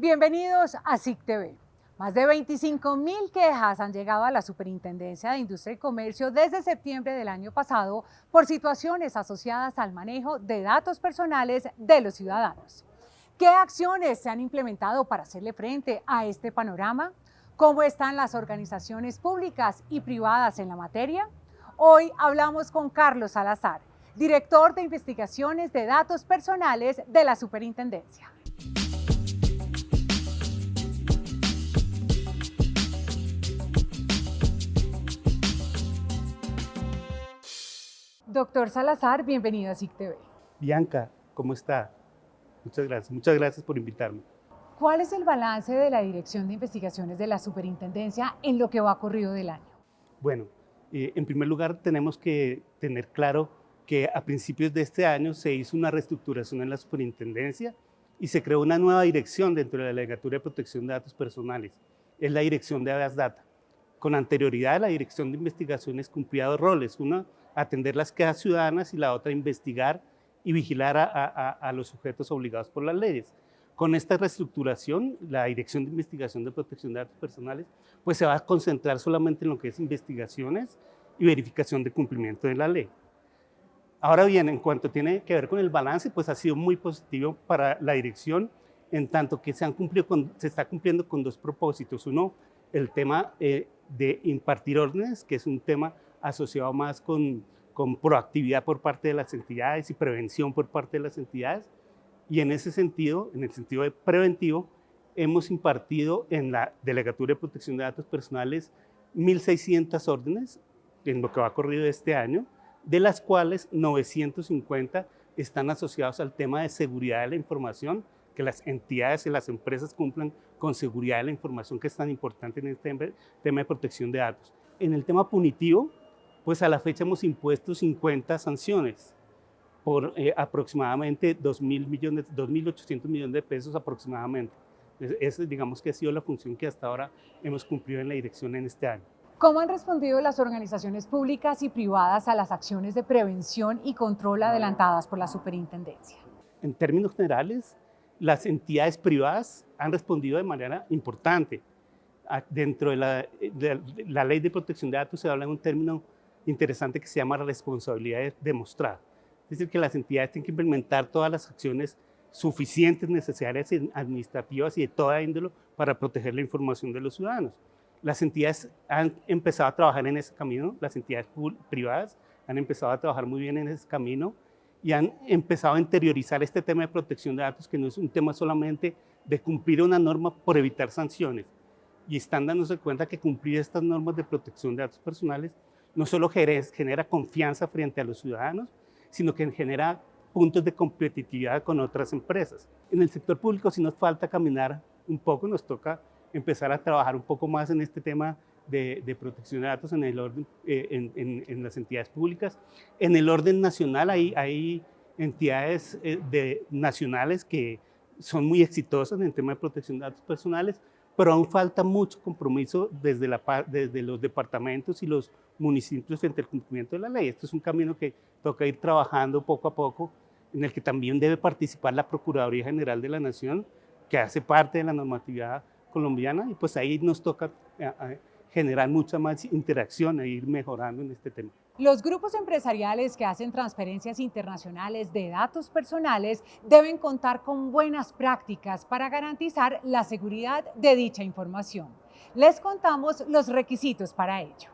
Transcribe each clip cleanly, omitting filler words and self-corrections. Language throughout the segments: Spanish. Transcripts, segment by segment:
Bienvenidos a SIC TV. Más de 25.000 quejas han llegado a la Superintendencia de Industria y Comercio desde septiembre del año pasado por situaciones asociadas al manejo de datos personales de los ciudadanos. ¿Qué acciones se han implementado para hacerle frente a este panorama? ¿Cómo están las organizaciones públicas y privadas en la materia? Hoy hablamos con Carlos Salazar, director de Investigaciones de Datos Personales de la Superintendencia. Doctor Salazar, bienvenido a SIC TV. Bianca, ¿cómo está? Muchas gracias por invitarme. ¿Cuál es el balance de la Dirección de Investigaciones de la Superintendencia en lo que va corrido del año? Bueno, en primer lugar tenemos que tener claro que a principios de este año se hizo una reestructuración en la Superintendencia y se creó una nueva dirección dentro de la Delegatura de Protección de Datos Personales. Es la Dirección de Habeas Data. Con anterioridad, la Dirección de Investigaciones cumplía dos roles: una, atender las quejas ciudadanas, y la otra, investigar y vigilar a los sujetos obligados por las leyes. Con esta reestructuración, la Dirección de Investigación de Protección de Datos Personales pues se va a concentrar solamente en lo que es investigaciones y verificación de cumplimiento de la ley. Ahora bien, en cuanto tiene que ver con el balance, pues ha sido muy positivo para la dirección, en tanto que se está cumpliendo con dos propósitos. Uno, el tema de impartir órdenes, que es un tema asociado más con proactividad por parte de las entidades y prevención por parte de las entidades. Y en ese sentido, en el sentido de preventivo, hemos impartido en la Delegatura de Protección de Datos Personales 1.600 órdenes en lo que va corrido este año, de las cuales 950 están asociados al tema de seguridad de la información, que las entidades y las empresas cumplan con seguridad de la información, que es tan importante en este tema de protección de datos. En el tema punitivo, pues a la fecha hemos impuesto 50 sanciones por aproximadamente 2.800 millones de pesos aproximadamente. Esa, digamos, que ha sido la función que hasta ahora hemos cumplido en la dirección en este año. ¿Cómo han respondido las organizaciones públicas y privadas a las acciones de prevención y control adelantadas por la Superintendencia? En términos generales, las entidades privadas han respondido de manera importante. Dentro de la Ley de Protección de Datos se habla de un término interesante que se llama responsabilidad demostrada. Es decir, que las entidades tienen que implementar todas las acciones suficientes, necesarias, administrativas y de toda índole para proteger la información de los ciudadanos. Las entidades han empezado a trabajar en ese camino, las entidades privadas han empezado a trabajar muy bien en ese camino y han empezado a interiorizar este tema de protección de datos, que no es un tema solamente de cumplir una norma por evitar sanciones, y están dándose cuenta que cumplir estas normas de protección de datos personales no solo genera confianza frente a los ciudadanos, sino que genera puntos de competitividad con otras empresas. En el sector público sí nos falta caminar un poco, nos toca empezar a trabajar un poco más en este tema de protección de datos en el orden, en las entidades públicas. En el orden nacional hay entidades nacionales que son muy exitosas en el tema de protección de datos personales, pero aún falta mucho compromiso desde los departamentos y los municipios frente al cumplimiento de la ley. Esto es un camino que toca ir trabajando poco a poco, en el que también debe participar la Procuraduría General de la Nación, que hace parte de la normatividad colombiana, y pues ahí nos toca generar mucha más interacción e ir mejorando en este tema. Los grupos empresariales que hacen transferencias internacionales de datos personales deben contar con buenas prácticas para garantizar la seguridad de dicha información. Les contamos los requisitos para ello.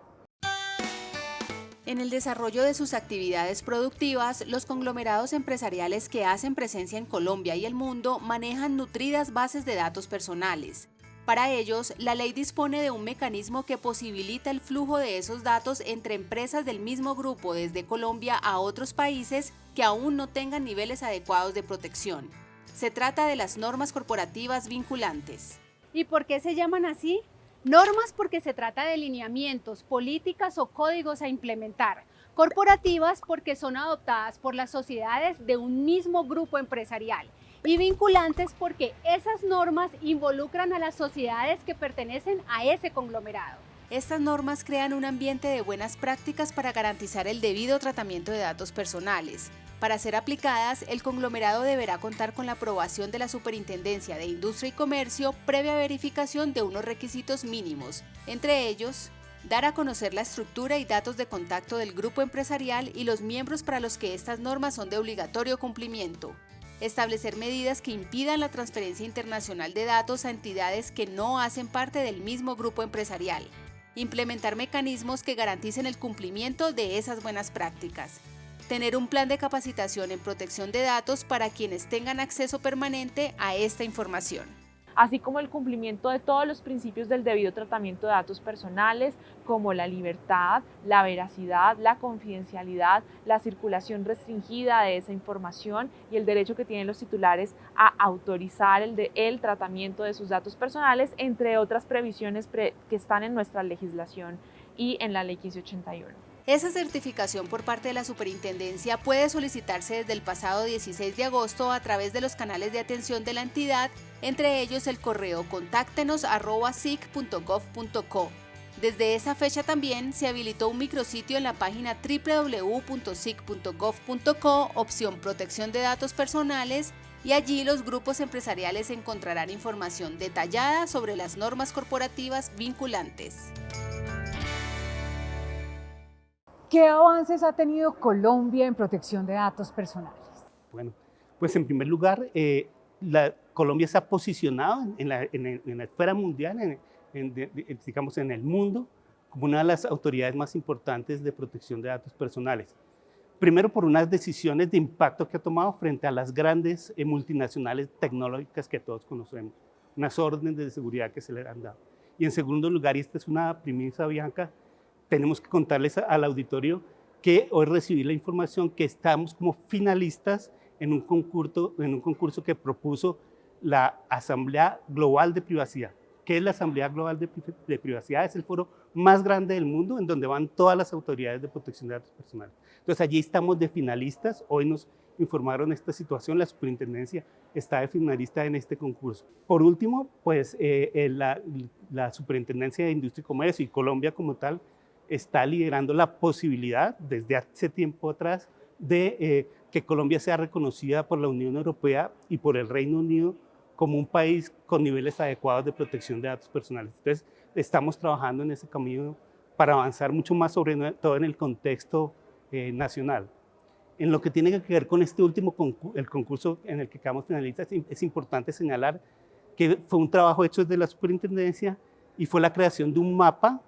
En el desarrollo de sus actividades productivas, los conglomerados empresariales que hacen presencia en Colombia y el mundo manejan nutridas bases de datos personales. Para ellos, la ley dispone de un mecanismo que posibilita el flujo de esos datos entre empresas del mismo grupo desde Colombia a otros países que aún no tengan niveles adecuados de protección. Se trata de las normas corporativas vinculantes. ¿Y por qué se llaman así? Normas porque se trata de lineamientos, políticas o códigos a implementar. Corporativas porque son adoptadas por las sociedades de un mismo grupo empresarial. Y vinculantes porque esas normas involucran a las sociedades que pertenecen a ese conglomerado. Estas normas crean un ambiente de buenas prácticas para garantizar el debido tratamiento de datos personales. Para ser aplicadas, el conglomerado deberá contar con la aprobación de la Superintendencia de Industria y Comercio previa verificación de unos requisitos mínimos, entre ellos, dar a conocer la estructura y datos de contacto del grupo empresarial y los miembros para los que estas normas son de obligatorio cumplimiento. Establecer medidas que impidan la transferencia internacional de datos a entidades que no hacen parte del mismo grupo empresarial. Implementar mecanismos que garanticen el cumplimiento de esas buenas prácticas. Tener un plan de capacitación en protección de datos para quienes tengan acceso permanente a esta información. Así como el cumplimiento de todos los principios del debido tratamiento de datos personales, como la libertad, la veracidad, la confidencialidad, la circulación restringida de esa información y el derecho que tienen los titulares a autorizar el tratamiento de sus datos personales, entre otras previsiones que están en nuestra legislación y en la Ley 1581. Esa certificación por parte de la Superintendencia puede solicitarse desde el pasado 16 de agosto a través de los canales de atención de la entidad, entre ellos el correo contáctenos@sic.gov.co. Desde esa fecha también se habilitó un micrositio en la página www.sic.gov.co, opción Protección de Datos Personales, y allí los grupos empresariales encontrarán información detallada sobre las normas corporativas vinculantes. ¿Qué avances ha tenido Colombia en protección de datos personales? Bueno, pues en primer lugar, Colombia se ha posicionado en la esfera mundial, digamos en el mundo, como una de las autoridades más importantes de protección de datos personales. Primero por unas decisiones de impacto que ha tomado frente a las grandes multinacionales tecnológicas que todos conocemos, unas órdenes de seguridad que se le han dado. Y en segundo lugar, y esta es una primicia, Bianca, tenemos que contarles al auditorio que hoy recibí la información que estamos como finalistas en un concurso que propuso la Asamblea Global de Privacidad. ¿Qué es la Asamblea Global de Privacidad? Es el foro más grande del mundo en donde van todas las autoridades de protección de datos personales. Entonces allí estamos de finalistas, hoy nos informaron esta situación, la superintendencia está de finalista en este concurso. Por último, pues la Superintendencia de Industria y Comercio y Colombia como tal está liderando la posibilidad desde hace tiempo atrás de que Colombia sea reconocida por la Unión Europea y por el Reino Unido como un país con niveles adecuados de protección de datos personales. Entonces, estamos trabajando en ese camino para avanzar mucho más, sobre todo en el contexto nacional. En lo que tiene que ver con este último el concurso en el que quedamos finalistas, es importante señalar que fue un trabajo hecho desde la superintendencia y fue la creación de un mapa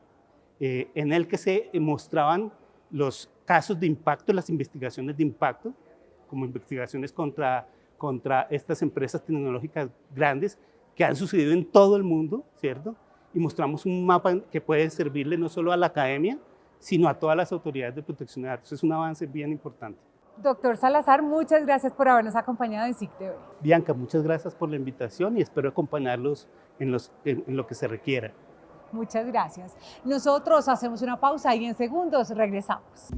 en el que se mostraban los casos de impacto, las investigaciones de impacto, como investigaciones contra estas empresas tecnológicas grandes que han sucedido en todo el mundo, ¿cierto? Y mostramos un mapa que puede servirle no solo a la academia, sino a todas las autoridades de protección de datos. Es un avance bien importante. Doctor Salazar, muchas gracias por habernos acompañado en SIC TV. Bianca, muchas gracias por la invitación y espero acompañarlos en lo que se requiera. Muchas gracias. Nosotros hacemos una pausa y en segundos regresamos.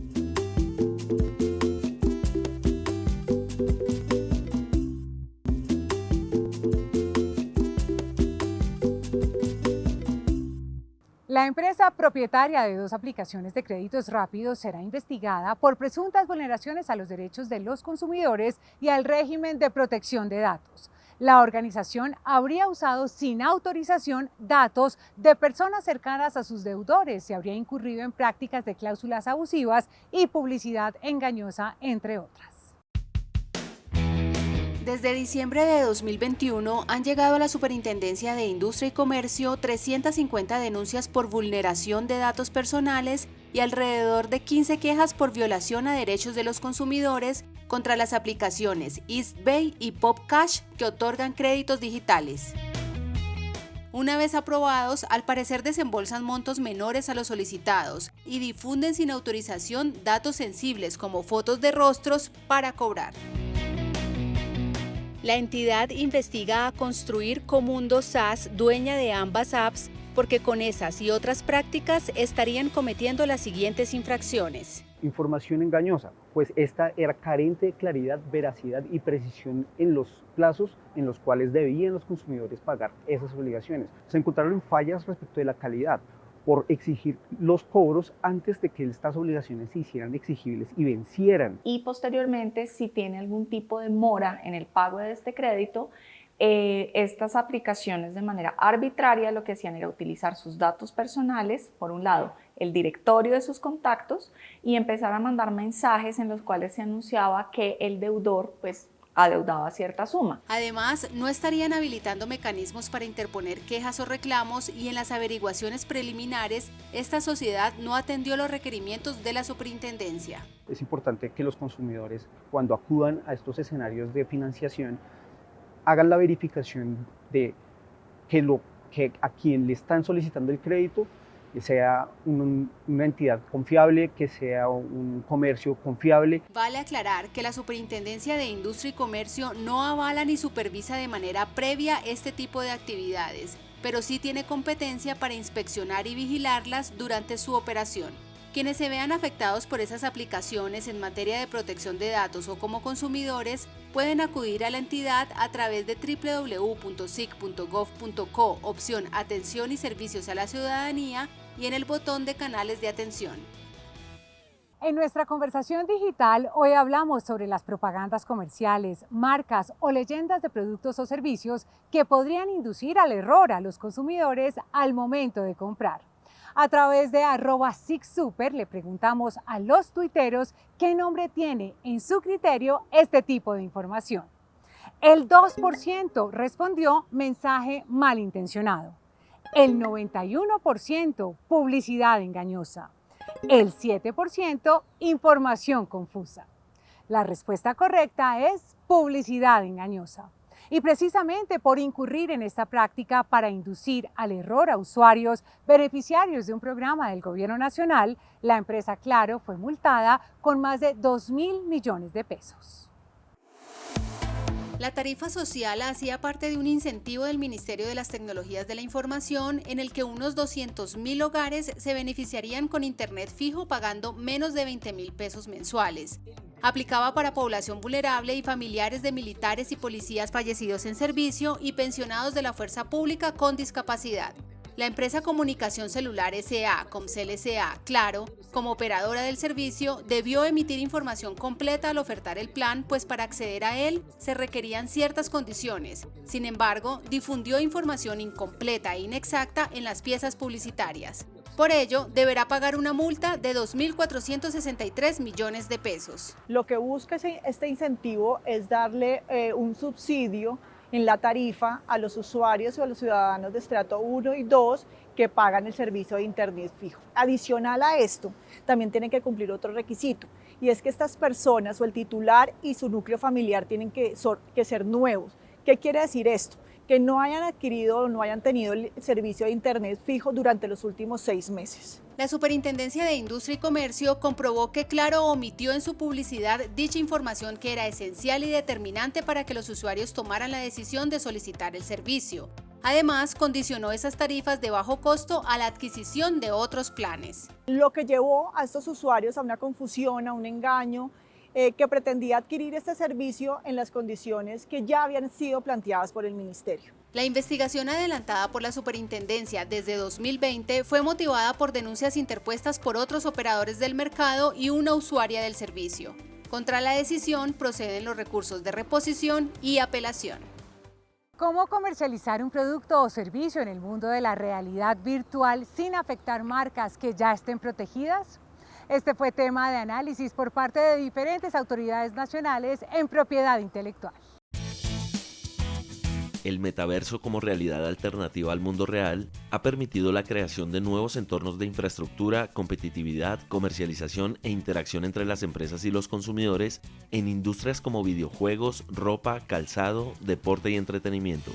La empresa propietaria de 2 aplicaciones de créditos rápidos será investigada por presuntas vulneraciones a los derechos de los consumidores y al régimen de protección de datos. La organización habría usado sin autorización datos de personas cercanas a sus deudores y habría incurrido en prácticas de cláusulas abusivas y publicidad engañosa, entre otras. Desde diciembre de 2021 han llegado a la Superintendencia de Industria y Comercio 350 denuncias por vulneración de datos personales y alrededor de 15 quejas por violación a derechos de los consumidores contra las aplicaciones Eastbay y PopCash que otorgan créditos digitales. Una vez aprobados, al parecer desembolsan montos menores a los solicitados y difunden sin autorización datos sensibles como fotos de rostros para cobrar. La entidad investiga a Construir Comundo SAS, dueña de ambas apps, porque con esas y otras prácticas estarían cometiendo las siguientes infracciones. Información engañosa, pues esta era carente de claridad, veracidad y precisión en los plazos en los cuales debían los consumidores pagar esas obligaciones. Se encontraron fallas respecto de la calidad, por exigir los cobros antes de que estas obligaciones se hicieran exigibles y vencieran. Y posteriormente, si tiene algún tipo de mora en el pago de este crédito, estas aplicaciones de manera arbitraria lo que hacían era utilizar sus datos personales, por un lado el directorio de sus contactos, y empezar a mandar mensajes en los cuales se anunciaba que el deudor pues adeudaba cierta suma. Además, no estarían habilitando mecanismos para interponer quejas o reclamos y en las averiguaciones preliminares, esta sociedad no atendió los requerimientos de la superintendencia. Es importante que los consumidores, cuando acudan a estos escenarios de financiación, hagan la verificación de que a quien le están solicitando el crédito que sea una entidad confiable, que sea un comercio confiable. Vale aclarar que la Superintendencia de Industria y Comercio no avala ni supervisa de manera previa este tipo de actividades, pero sí tiene competencia para inspeccionar y vigilarlas durante su operación. Quienes se vean afectados por esas aplicaciones en materia de protección de datos o como consumidores pueden acudir a la entidad a través de www.sic.gov.co, opción Atención y Servicios a la Ciudadanía y en el botón de Canales de Atención. En nuestra conversación digital hoy hablamos sobre las propagandas comerciales, marcas o leyendas de productos o servicios que podrían inducir al error a los consumidores al momento de comprar. A través de @SICSuper le preguntamos a los tuiteros qué nombre tiene en su criterio este tipo de información. El 2% respondió mensaje malintencionado. El 91% publicidad engañosa. El 7% información confusa. La respuesta correcta es publicidad engañosa. Y precisamente por incurrir en esta práctica para inducir al error a usuarios beneficiarios de un programa del Gobierno Nacional, la empresa Claro fue multada con más de 2.000 millones de pesos. La tarifa social hacía parte de un incentivo del Ministerio de las Tecnologías de la Información en el que unos 200.000 hogares se beneficiarían con internet fijo pagando menos de 20.000 pesos mensuales. Aplicaba para población vulnerable y familiares de militares y policías fallecidos en servicio y pensionados de la fuerza pública con discapacidad. La empresa Comunicación Celular S.A., Comcel S.A., Claro, como operadora del servicio, debió emitir información completa al ofertar el plan, pues para acceder a él se requerían ciertas condiciones. Sin embargo, difundió información incompleta e inexacta en las piezas publicitarias. Por ello, deberá pagar una multa de 2.463 millones de pesos. Lo que busca este incentivo es darle un subsidio en la tarifa a los usuarios o a los ciudadanos de estrato 1 y 2 que pagan el servicio de internet fijo. Adicional a esto, también tienen que cumplir otro requisito, y es que estas personas o el titular y su núcleo familiar tienen que ser nuevos. ¿Qué quiere decir esto? Que no hayan adquirido o no hayan tenido el servicio de internet fijo durante los últimos 6 meses. La Superintendencia de Industria y Comercio comprobó que Claro omitió en su publicidad dicha información que era esencial y determinante para que los usuarios tomaran la decisión de solicitar el servicio. Además, condicionó esas tarifas de bajo costo a la adquisición de otros planes. Lo que llevó a estos usuarios a una confusión, a un engaño, que pretendía adquirir este servicio en las condiciones que ya habían sido planteadas por el Ministerio. La investigación adelantada por la Superintendencia desde 2020 fue motivada por denuncias interpuestas por otros operadores del mercado y una usuaria del servicio. Contra la decisión proceden los recursos de reposición y apelación. ¿Cómo comercializar un producto o servicio en el mundo de la realidad virtual sin afectar marcas que ya estén protegidas? Este fue tema de análisis por parte de diferentes autoridades nacionales en propiedad intelectual. El metaverso como realidad alternativa al mundo real ha permitido la creación de nuevos entornos de infraestructura, competitividad, comercialización e interacción entre las empresas y los consumidores en industrias como videojuegos, ropa, calzado, deporte y entretenimiento.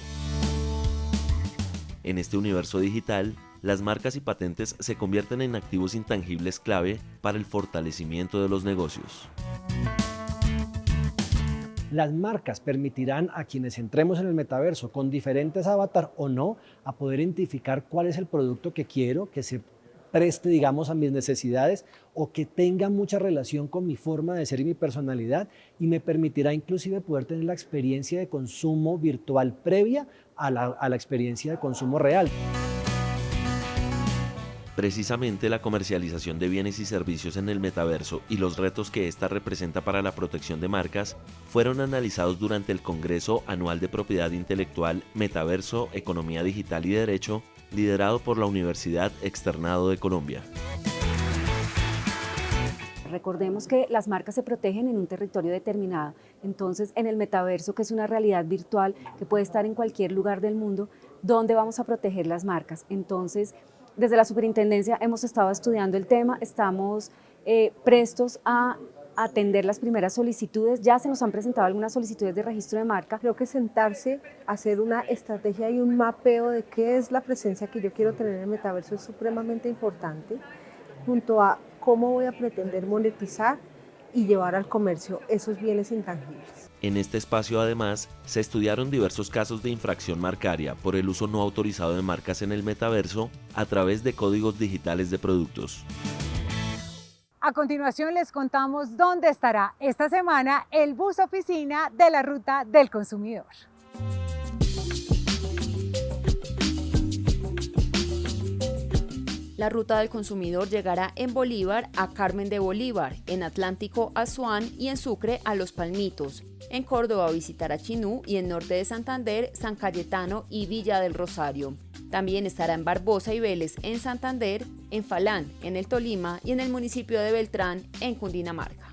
En este universo digital, las marcas y patentes se convierten en activos intangibles clave para el fortalecimiento de los negocios. Las marcas permitirán a quienes entremos en el metaverso con diferentes avatar o no, a poder identificar cuál es el producto que quiero, que se preste, digamos, a mis necesidades o que tenga mucha relación con mi forma de ser y mi personalidad, y me permitirá inclusive poder tener la experiencia de consumo virtual previa a la experiencia de consumo real. Precisamente la comercialización de bienes y servicios en el metaverso y los retos que ésta representa para la protección de marcas fueron analizados durante el Congreso Anual de Propiedad Intelectual, Metaverso, Economía Digital y Derecho, liderado por la Universidad Externado de Colombia. Recordemos que las marcas se protegen en un territorio determinado, entonces en el metaverso, que es una realidad virtual que puede estar en cualquier lugar del mundo, ¿dónde vamos a proteger las marcas? Entonces, desde la superintendencia hemos estado estudiando el tema, estamos prestos a atender las primeras solicitudes, ya se nos han presentado algunas solicitudes de registro de marca. Creo que sentarse, hacer una estrategia y un mapeo de qué es la presencia que yo quiero tener en el metaverso es supremamente importante, junto a cómo voy a pretender monetizar y llevar al comercio esos bienes intangibles. En este espacio, además, se estudiaron diversos casos de infracción marcaria por el uso no autorizado de marcas en el metaverso a través de códigos digitales de productos. A continuación les contamos dónde estará esta semana el bus oficina de la Ruta del Consumidor. La Ruta del Consumidor llegará en Bolívar a Carmen de Bolívar, en Atlántico a Asuán y en Sucre a Los Palmitos. En Córdoba visitará Chinú y en Norte de Santander, San Cayetano y Villa del Rosario. También estará en Barbosa y Vélez en Santander, en Falán en el Tolima y en el municipio de Beltrán en Cundinamarca.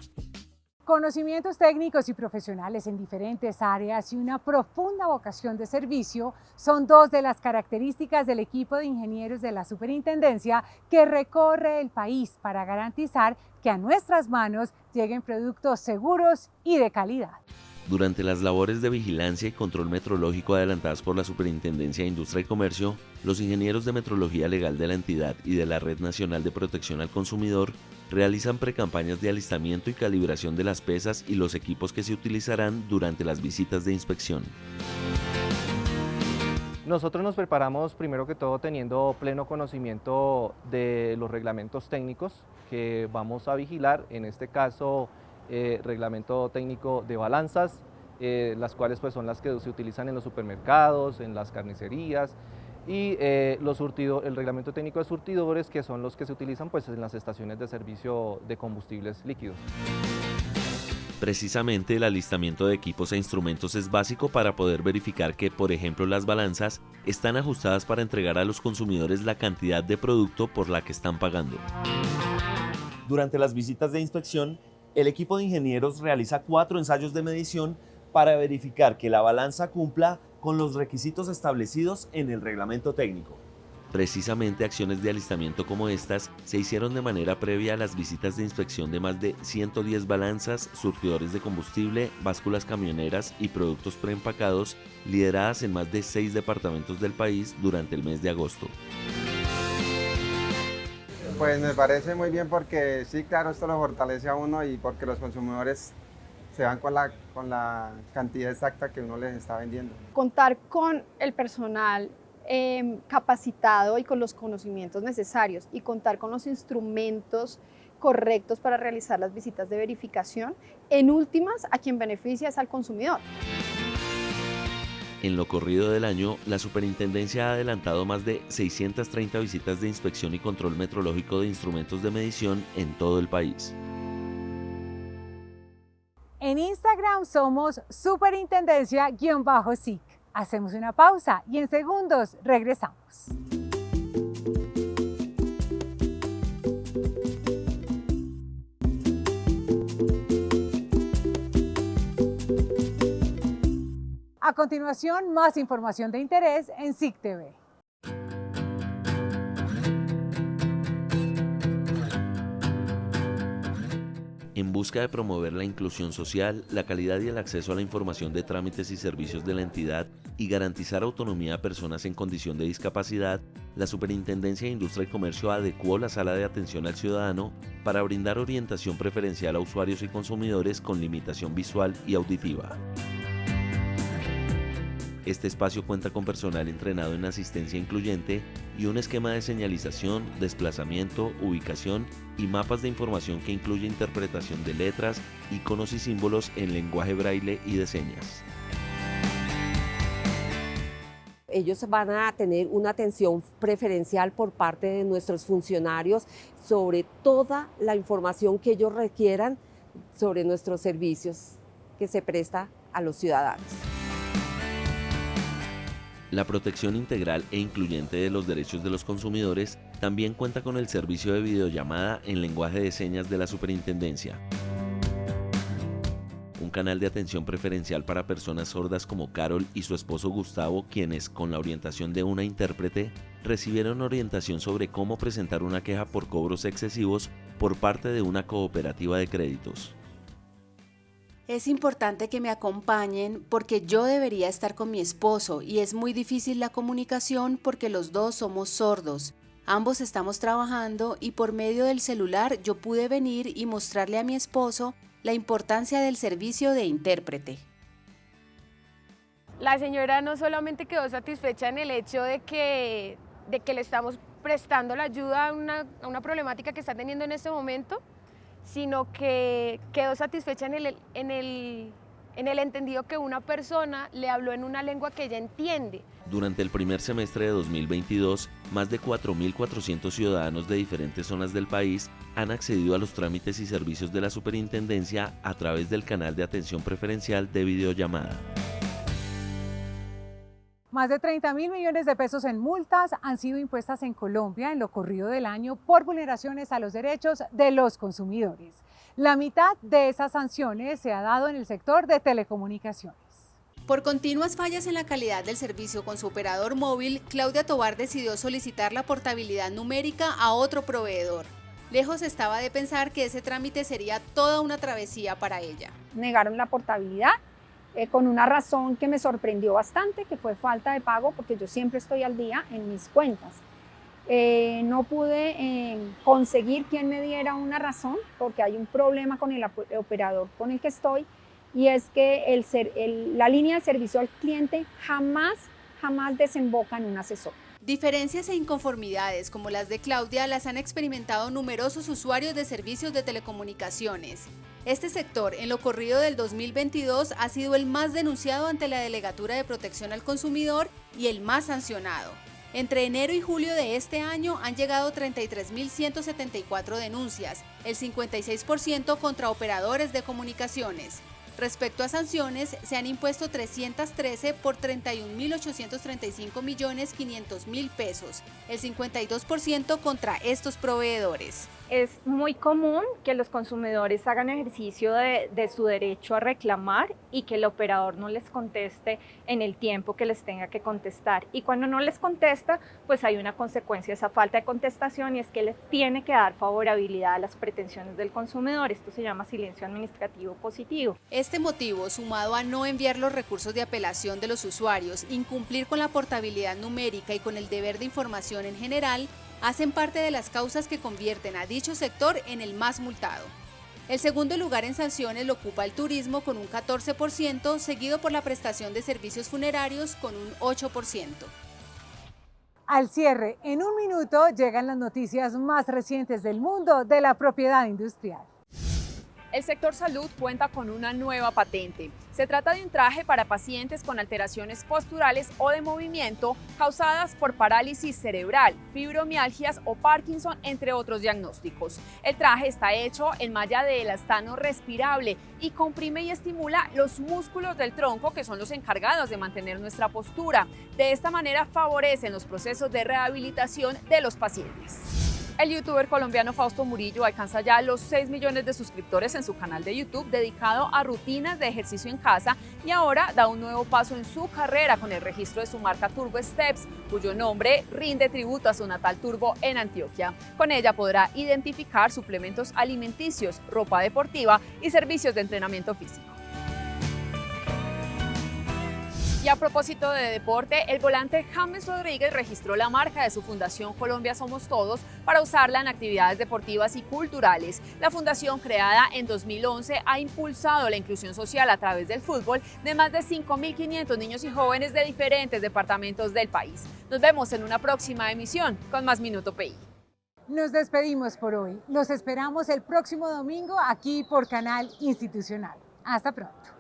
Conocimientos técnicos y profesionales en diferentes áreas y una profunda vocación de servicio son dos de las características del equipo de ingenieros de la Superintendencia que recorre el país para garantizar que a nuestras manos lleguen productos seguros y de calidad. Durante las labores de vigilancia y control metrológico adelantadas por la Superintendencia de Industria y Comercio, los ingenieros de metrología legal de la entidad y de la Red Nacional de Protección al Consumidor realizan precampañas de alistamiento y calibración de las pesas y los equipos que se utilizarán durante las visitas de inspección. Nosotros nos preparamos primero que todo teniendo pleno conocimiento de los reglamentos técnicos que vamos a vigilar, en este caso reglamento técnico de balanzas, las cuales pues son las que se utilizan en los supermercados, en las carnicerías, y el reglamento técnico de surtidores, que son los que se utilizan pues en las estaciones de servicio de combustibles líquidos. Precisamente el alistamiento de equipos e instrumentos es básico para poder verificar que, por ejemplo, las balanzas están ajustadas para entregar a los consumidores la cantidad de producto por la que están pagando. Durante las visitas de inspección, el equipo de ingenieros realiza 4 ensayos de medición para verificar que la balanza cumpla con los requisitos establecidos en el reglamento técnico. Precisamente acciones de alistamiento como estas se hicieron de manera previa a las visitas de inspección de más de 110 balanzas, surtidores de combustible, básculas camioneras y productos preempacados, lideradas en más de 6 departamentos del país durante el mes de agosto. Pues me parece muy bien porque sí, claro, esto lo fortalece a uno y porque los consumidores se van con la cantidad exacta que uno les está vendiendo. Contar con el personal capacitado y con los conocimientos necesarios y contar con los instrumentos correctos para realizar las visitas de verificación, en últimas, a quien beneficia es al consumidor. En lo corrido del año, la Superintendencia ha adelantado más de 630 visitas de inspección y control metrológico de instrumentos de medición en todo el país. En Instagram somos superintendencia_SIC. Hacemos una pausa y en segundos regresamos. A continuación, más información de interés en SIC TV. En busca de promover la inclusión social, la calidad y el acceso a la información de trámites y servicios de la entidad y garantizar autonomía a personas en condición de discapacidad, la Superintendencia de Industria y Comercio adecuó la sala de atención al ciudadano para brindar orientación preferencial a usuarios y consumidores con limitación visual y auditiva. Este espacio cuenta con personal entrenado en asistencia incluyente y un esquema de señalización, desplazamiento, ubicación y mapas de información que incluye interpretación de letras, iconos y símbolos en lenguaje braille y de señas. Ellos van a tener una atención preferencial por parte de nuestros funcionarios sobre toda la información que ellos requieran sobre nuestros servicios que se presta a los ciudadanos. La protección integral e incluyente de los derechos de los consumidores también cuenta con el servicio de videollamada en lenguaje de señas de la Superintendencia. Un canal de atención preferencial para personas sordas como Carol y su esposo Gustavo, quienes, con la orientación de una intérprete, recibieron orientación sobre cómo presentar una queja por cobros excesivos por parte de una cooperativa de créditos. Es importante que me acompañen porque yo debería estar con mi esposo y es muy difícil la comunicación porque los dos somos sordos. Ambos estamos trabajando y por medio del celular yo pude venir y mostrarle a mi esposo la importancia del servicio de intérprete. La señora no solamente quedó satisfecha en el hecho de que le estamos prestando la ayuda a una problemática que está teniendo en este momento, sino que quedó satisfecha en el entendido que una persona le habló en una lengua que ella entiende. Durante el primer semestre de 2022, más de 4.400 ciudadanos de diferentes zonas del país han accedido a los trámites y servicios de la Superintendencia a través del canal de atención preferencial de videollamada. Más de 30.000 millones de pesos en multas han sido impuestas en Colombia en lo corrido del año por vulneraciones a los derechos de los consumidores. La mitad de esas sanciones se ha dado en el sector de telecomunicaciones. Por continuas fallas en la calidad del servicio con su operador móvil, Claudia Tovar decidió solicitar la portabilidad numérica a otro proveedor. Lejos estaba de pensar que ese trámite sería toda una travesía para ella. Negaron la portabilidad con una razón que me sorprendió bastante, que fue falta de pago, porque yo siempre estoy al día en mis cuentas. No pude conseguir quien me diera una razón, porque hay un problema con el operador con el que estoy, y es que la línea de servicio al cliente jamás desemboca en un asesor. Diferencias e inconformidades como las de Claudia las han experimentado numerosos usuarios de servicios de telecomunicaciones. Este sector, en lo corrido del 2022, ha sido el más denunciado ante la Delegatura de Protección al Consumidor y el más sancionado. Entre enero y julio de este año han llegado 33.174 denuncias, el 56% contra operadores de comunicaciones. Respecto a sanciones, se han impuesto 313 por 31.835.500.000 pesos, el 52% contra estos proveedores. Es muy común que los consumidores hagan ejercicio de su derecho a reclamar y que el operador no les conteste en el tiempo que les tenga que contestar. Y cuando no les contesta, pues hay una consecuencia de esa falta de contestación y es que les tiene que dar favorabilidad a las pretensiones del consumidor. Esto se llama silencio administrativo positivo. Este motivo, sumado a no enviar los recursos de apelación de los usuarios, incumplir con la portabilidad numérica y con el deber de información en general, hacen parte de las causas que convierten a dicho sector en el más multado. El segundo lugar en sanciones lo ocupa el turismo con un 14%, seguido por la prestación de servicios funerarios con un 8%. Al cierre, en un minuto llegan las noticias más recientes del mundo de la propiedad industrial. El sector salud cuenta con una nueva patente. Se trata de un traje para pacientes con alteraciones posturales o de movimiento causadas por parálisis cerebral, fibromialgias o Parkinson, entre otros diagnósticos. El traje está hecho en malla de elastano respirable y comprime y estimula los músculos del tronco, que son los encargados de mantener nuestra postura. De esta manera favorecen los procesos de rehabilitación de los pacientes. El youtuber colombiano Fausto Murillo alcanza ya los 6 millones de suscriptores en su canal de YouTube dedicado a rutinas de ejercicio en casa y ahora da un nuevo paso en su carrera con el registro de su marca Turbo Steps, cuyo nombre rinde tributo a su natal Turbo en Antioquia. Con ella podrá identificar suplementos alimenticios, ropa deportiva y servicios de entrenamiento físico. Y a propósito de deporte, el volante James Rodríguez registró la marca de su fundación Colombia Somos Todos para usarla en actividades deportivas y culturales. La fundación, creada en 2011, ha impulsado la inclusión social a través del fútbol de más de 5.500 niños y jóvenes de diferentes departamentos del país. Nos vemos en una próxima emisión con más Minuto PI. Nos despedimos por hoy. Los esperamos el próximo domingo aquí por Canal Institucional. Hasta pronto.